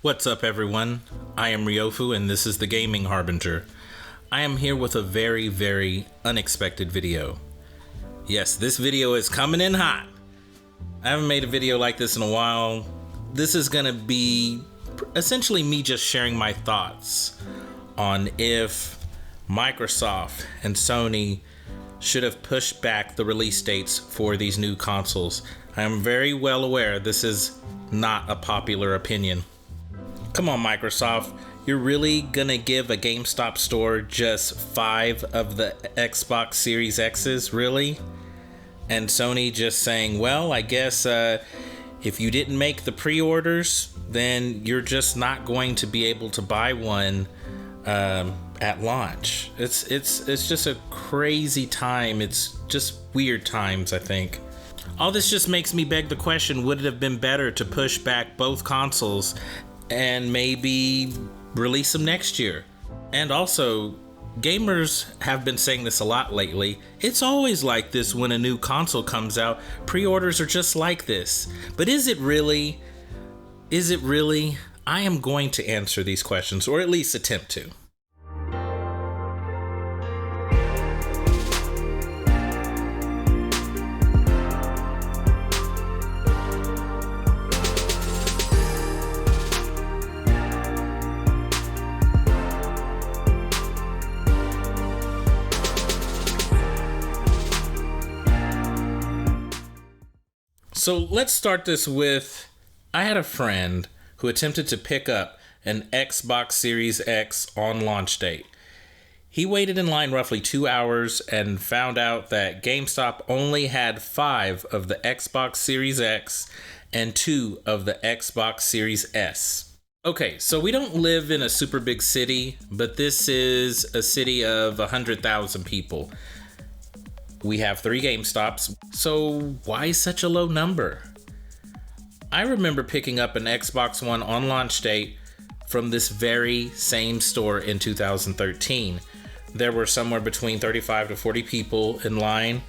What's up, everyone? I am Ryofu, and this is the Gaming Harbinger. I am here with a very, very unexpected video. Yes, this video is coming in hot. I haven't made a video like this in a while. This is gonna be essentially me just sharing my thoughts on if Microsoft and Sony should have pushed back the release dates for these new consoles. I am very well aware this is not a popular opinion. Come on, Microsoft, you're really gonna give a GameStop store just 5 of the Xbox Series X's, really? And Sony just saying, well, I guess if you didn't make the pre-orders, then you're just not going to be able to buy one at launch. It's just a crazy time. It's just weird times, I think. All this just makes me beg the question, would it have been better to push back both consoles and maybe release them next year? And also, gamers have been saying this a lot lately. It's always like this when a new console comes out. Pre-orders are just like this. But is it really? Is it really? I am going to answer these questions, or at least attempt to. So let's start this with, I had a friend who attempted to pick up an Xbox Series X on launch date. He waited in line roughly 2 hours and found out that GameStop only had 5 of the Xbox Series X and 2 of the Xbox Series S. Okay, so we don't live in a super big city, but this is a city of 100,000 people. We have 3 GameStops, so why such a low number? I remember picking up an Xbox One on launch date from this very same store in 2013. There were somewhere between 35 to 40 people in line.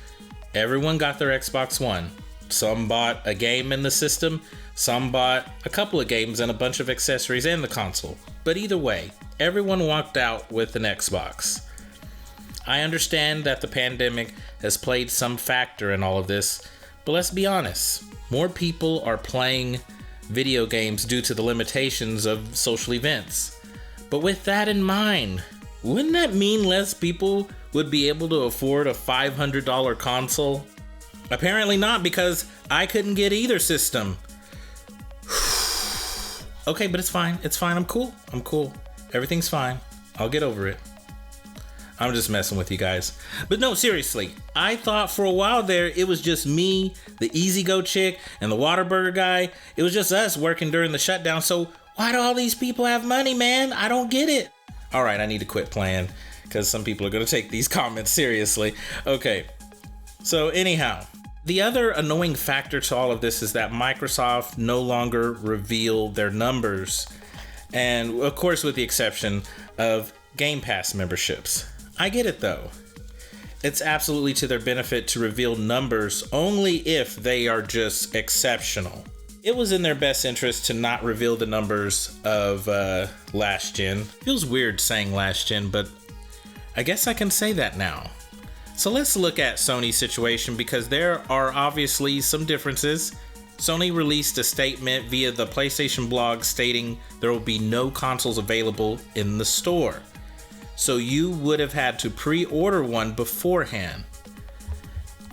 Everyone got their Xbox One. Some bought a game in the system, some bought a couple of games and a bunch of accessories and the console. But either way, everyone walked out with an Xbox. I understand that the pandemic has played some factor in all of this, but let's be honest, more people are playing video games due to the limitations of social events. But with that in mind, wouldn't that mean less people would be able to afford a $500 console? Apparently not, because I couldn't get either system. Okay, but it's fine. It's fine. I'm cool. Everything's fine. I'll get over it. I'm just messing with you guys. But no, seriously, I thought for a while there it was just me, the Easy Go chick, and the Whataburger guy. It was just us working during the shutdown. So why do all these people have money, man? I don't get it. All right, I need to quit playing because some people are going to take these comments seriously. Okay, so anyhow, the other annoying factor to all of this is that Microsoft no longer revealed their numbers. And of course, with the exception of Game Pass memberships. I get it though. It's absolutely to their benefit to reveal numbers only if they are just exceptional. It was in their best interest to not reveal the numbers of last gen. Feels weird saying last gen, but I guess I can say that now. So let's look at Sony's situation because there are obviously some differences. Sony released a statement via the PlayStation blog stating there will be no consoles available in the store. So you would have had to pre-order one beforehand.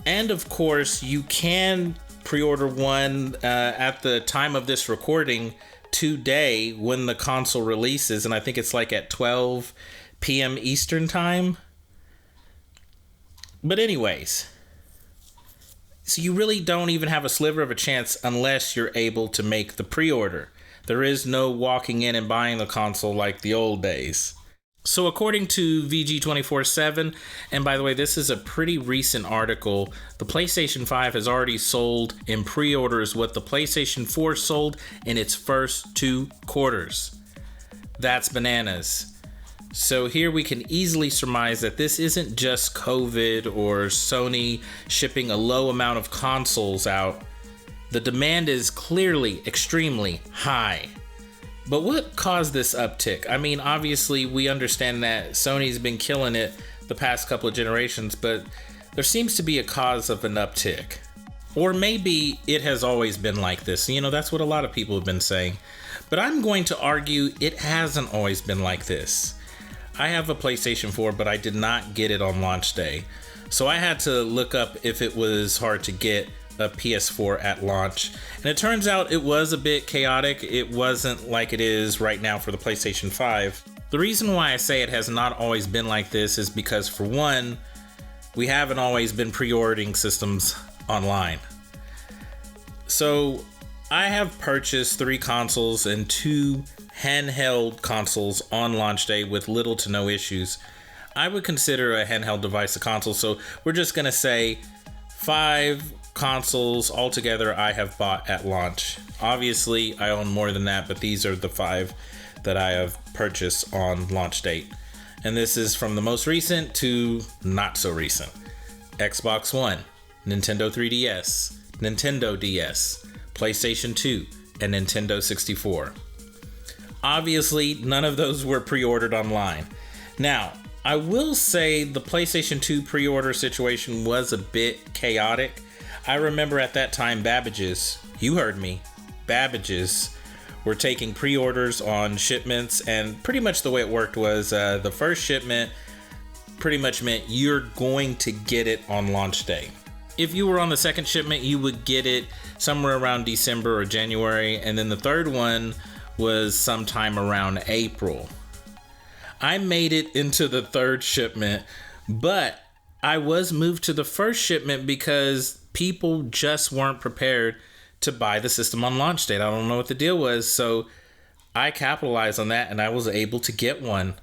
And of course, you can pre-order one at the time of this recording today when the console releases. And I think it's like at 12 p.m. Eastern time. But anyways, so you really don't even have a sliver of a chance unless you're able to make the pre-order. There is no walking in and buying the console like the old days. So according to VG247, and by the way, this is a pretty recent article, the PlayStation 5 has already sold in pre-orders what the PlayStation 4 sold in its first 2 quarters. That's bananas. So here we can easily surmise that this isn't just COVID or Sony shipping a low amount of consoles out. The demand is clearly extremely high. But what caused this uptick? I mean, obviously, we understand that Sony's been killing it the past couple of generations, but there seems to be a cause of an uptick. Or maybe it has always been like this. You know, that's what a lot of people have been saying. But I'm going to argue it hasn't always been like this. I have a PlayStation 4, but I did not get it on launch day. So I had to look up if it was hard to get a PS4 at launch. And it turns out it was a bit chaotic. It wasn't like it is right now for the PlayStation 5. The reason why I say it has not always been like this is because, for one, we haven't always been pre-ordering systems online. So I have purchased 3 consoles and 2 handheld consoles on launch day with little to no issues. I would consider a handheld device a console, so we're just gonna say 5 consoles altogether I have bought at launch. Obviously, I own more than that, but these are the 5 that I have purchased on launch date. And this is from the most recent to not so recent. Xbox One, Nintendo 3DS, Nintendo DS, PlayStation 2, and Nintendo 64. Obviously, none of those were pre-ordered online. Now, I will say the PlayStation 2 pre-order situation was a bit chaotic. I remember at that time, Babbage's, you heard me, Babbage's were taking pre-orders on shipments, and pretty much the way it worked was the first shipment pretty much meant you're going to get it on launch day. If you were on the second shipment, you would get it somewhere around December or January, and then the third one was sometime around April. I made it into the third shipment, but I was moved to the first shipment because people just weren't prepared to buy the system on launch date. I don't know what the deal was, so I capitalized on that and I was able to get one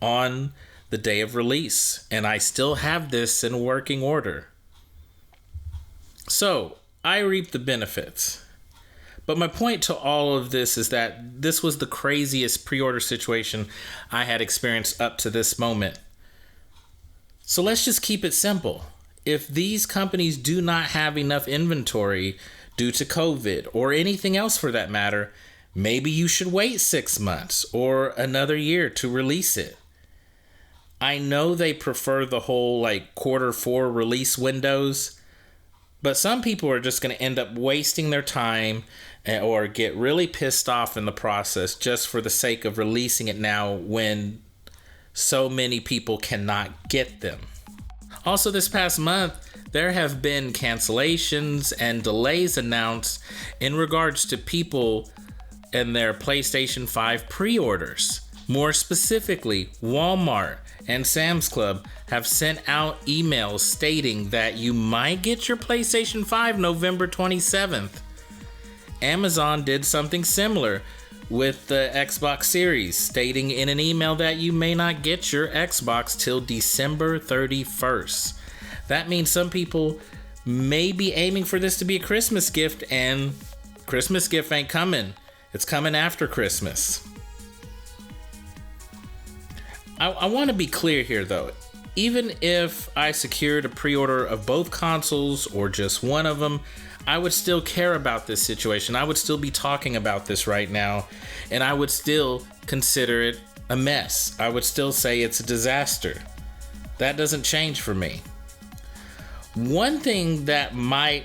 on the day of release, and I still have this in working order. So I reap the benefits. But my point to all of this is that this was the craziest pre-order situation I had experienced up to this moment. So let's just keep it simple. If these companies do not have enough inventory due to COVID or anything else for that matter, maybe you should wait 6 months or another year to release it. I know they prefer the whole Q4 release windows, but some people are just going to end up wasting their time or get really pissed off in the process just for the sake of releasing it now when so many people cannot get them. Also, this past month, there have been cancellations and delays announced in regards to people and their PlayStation 5 pre-orders. More specifically, Walmart and Sam's Club have sent out emails stating that you might get your PlayStation 5 November 27th. Amazon did something similar with the Xbox Series, stating in an email that you may not get your Xbox till December 31st. That means some people may be aiming for this to be a Christmas gift, and Christmas gift ain't coming. It's coming after Christmas. I want to be clear here though. Even if I secured a pre-order of both consoles or just one of them, I would still care about this situation. I would still be talking about this right now, and I would still consider it a mess. I would still say it's a disaster. That doesn't change for me. One thing that might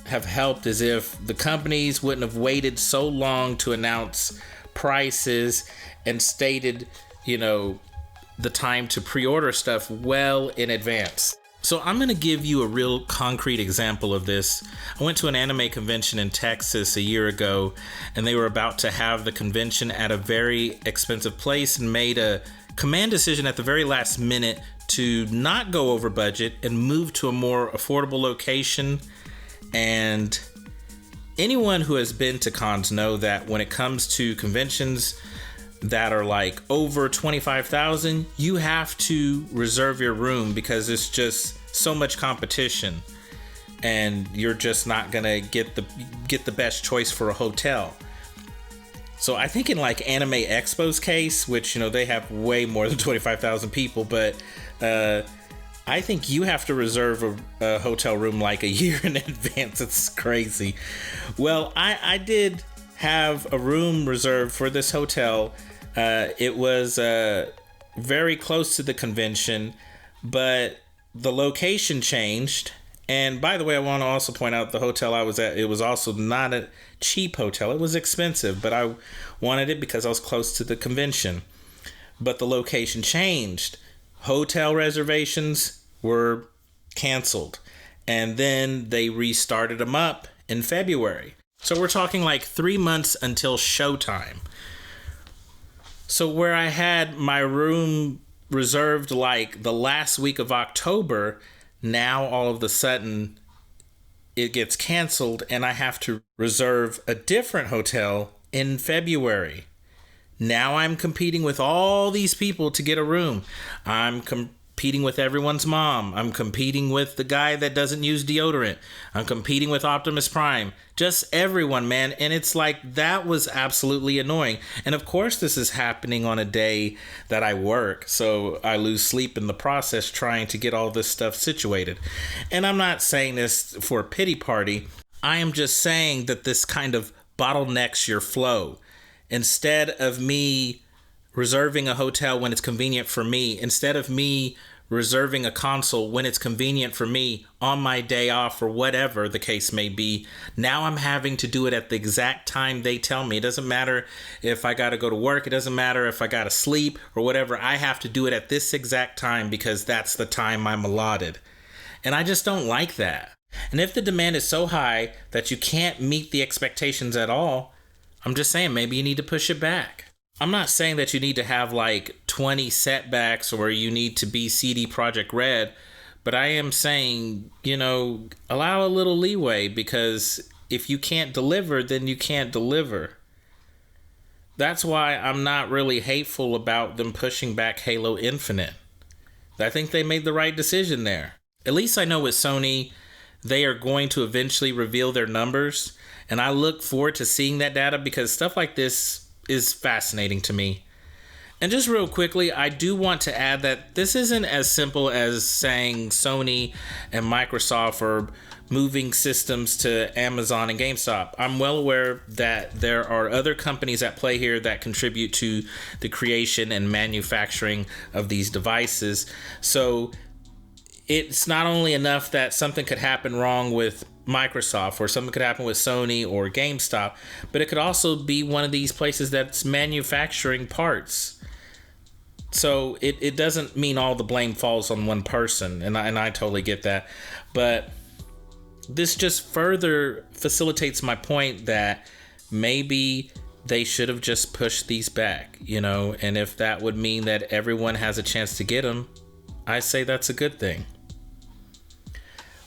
have helped is if the companies wouldn't have waited so long to announce prices and stated, the time to pre-order stuff well in advance. So I'm going to give you a real concrete example of this. I went to an anime convention in Texas a year ago, and they were about to have the convention at a very expensive place and made a command decision at the very last minute to not go over budget and move to a more affordable location. And anyone who has been to cons know that when it comes to conventions that are over 25,000, you have to reserve your room because it's just so much competition, and you're just not gonna get the best choice for a hotel. So I think in Anime Expo's case, which they have way more than 25,000 people, but I think you have to reserve a hotel room a year in advance. It's crazy. Well, I did have a room reserved for this hotel. It was very close to the convention, but the location changed. And by the way, I want to also point out the hotel I was at, it was also not a cheap hotel. It was expensive, but I wanted it because I was close to the convention. But the location changed. Hotel reservations were canceled. And then they restarted them up in February. So we're talking like 3 months until showtime. So where I had my room reserved like the last week of October, now all of a sudden it gets canceled and I have to reserve a different hotel in February. Now I'm competing with all these people to get a room. I'm competing with everyone's mom. I'm competing with the guy that doesn't use deodorant. I'm competing with Optimus Prime. Just everyone, man. And it's like, that was absolutely annoying. And of course, this is happening on a day that I work. So I lose sleep in the process trying to get all this stuff situated. And I'm not saying this for a pity party. I am just saying that this kind of bottlenecks your flow. Instead of me reserving a hotel when it's convenient for me, instead of me reserving a console when it's convenient for me on my day off or whatever the case may be, now I'm having to do it at the exact time they tell me. It doesn't matter if I got to go to work. It doesn't matter if I got to sleep or whatever. I have to do it at this exact time because that's the time I'm allotted. And I just don't like that. And if the demand is so high that you can't meet the expectations at all, I'm just saying maybe you need to push it back. I'm not saying that you need to have like 20 setbacks or you need to be CD Projekt Red, but I am saying, allow a little leeway, because if you can't deliver, then you can't deliver. That's why I'm not really hateful about them pushing back Halo Infinite. I think they made the right decision there. At least I know with Sony, they are going to eventually reveal their numbers. And I look forward to seeing that data because stuff like this is fascinating to me. And just real quickly, I do want to add that this isn't as simple as saying Sony and Microsoft are moving systems to Amazon and GameStop. I'm well aware that there are other companies at play here that contribute to the creation and manufacturing of these devices. So it's not only enough that something could happen wrong with Microsoft or something could happen with Sony or GameStop, but it could also be one of these places that's manufacturing parts. So it doesn't mean all the blame falls on one person, and I totally get that. But this just further facilitates my point that maybe they should have just pushed these back, and if that would mean that everyone has a chance to get them, I say that's a good thing.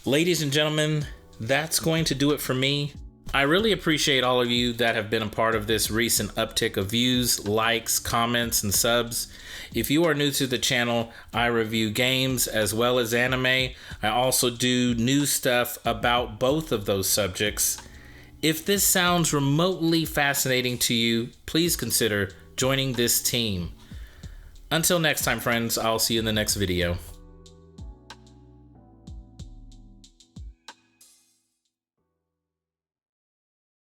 Ladies and gentlemen, that's going to do it for me. I really appreciate all of you that have been a part of this recent uptick of views, likes, comments, and subs. If you are new to the channel, I review games as well as anime. I also do new stuff about both of those subjects. If this sounds remotely fascinating to you, please consider joining this team. Until next time, friends, I'll see you in the next video.